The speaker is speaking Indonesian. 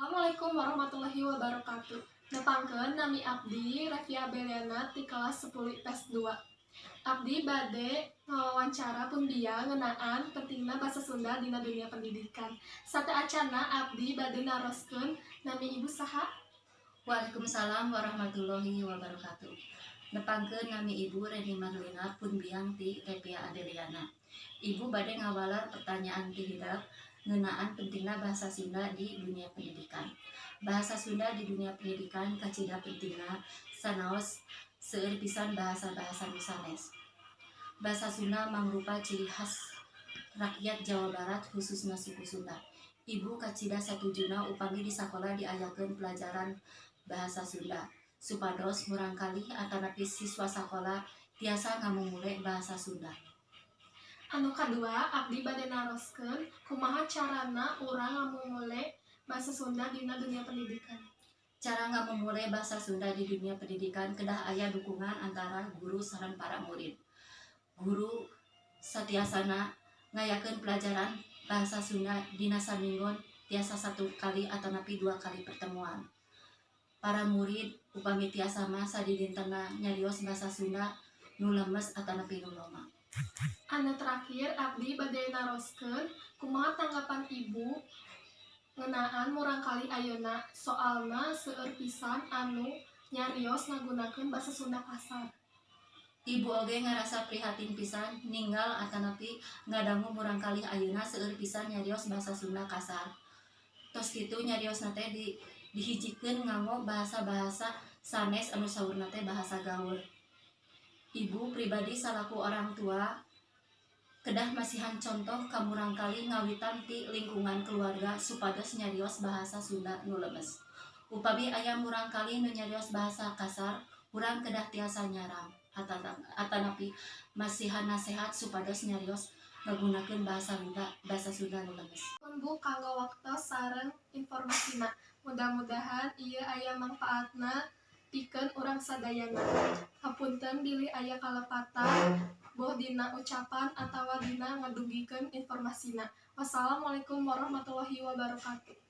Assalamualaikum warahmatullahi wabarakatuh. Nepangkeun nami abdi Rafia Beliana ti kelas 10 IPS 2. Abdi bade ngawawancara punbiang ngeunaan pentingna basa Sunda dina dunia pendidikan. Sateacana abdi bade naroskeun nami ibu saha? Waalaikumsalam warahmatullahi wabarakatuh. Nepangkeun nami Ibu Reni Marlina punbiang ti Rafia Adeliana. Ibu bade ngawalar pertanyaan ti hideuk ngeunaan pentingna bahasa Sunda di dunia pendidikan. Bahasa Sunda di dunia pendidikan kacida pentingna sanaos seueur pisan bahasa-bahasa nu sanes. Bahasa Sunda mangrupa ciri khas rakyat Jawa Barat khususna suku Sunda. Ibu kacida satujuna upami di sakola diayakeun pelajaran bahasa Sunda supados murangkalih atanapi siswa sakola tiasa ngamumule bahasa Sunda. Anu kadua, abdi bade naroskeun kumaha carana urang ngamumule basa Sunda dina dunia pendidikan. Cara ngamumule bahasa Sunda di dunia pendidikan kedah aya dukungan antara guru sareng para murid. Guru satiasana ngayakeun pelajaran bahasa Sunda dina saminggon tiasa 1 kali atanapi 2 kali pertemuan. Para murid upami tiasa mah sadidintena nyarios bahasa Sunda nu lemes atanapi nu loma. Anu terakhir, abdi bade naroskeun kumaha tanggapan ibu ngeunaan murangkalih ayeuna soalna seueur pisan anu nyarios ngagunakeun basa Sunda kasar. Ibu oge ngarasa prihatin pisan ninggal atanapi ngadangu murangkalih ayeuna seueur pisan nyarios bahasa Sunda kasar. Tos kitu nyariosna teh dihijikeun nganggo bahasa-bahasa sanes anu saurna teh bahasa gaul. Ibu pribadi salaku orang tua kedah masihan contoh ka murangkalih ngawitan ti lingkungan keluarga supados nyarios bahasa Sunda nu lemes. Upami aya murangkalih nu nyarios bahasa kasar, urang kedah tiasa nyarang atanapi masihan nasehat supados nyarios ngagunakeun bahasa Sunda nu lemes. Bu kanggo waktos sareng informasina. Mudah-mudahan ieu aya mangpaatna pikeun urang sadayana. Hapunten bilih aya kalepatan boh dina ucapan atawa dina ngadugikeun informasina. Wassalamualaikum warahmatullahi wabarakatuh.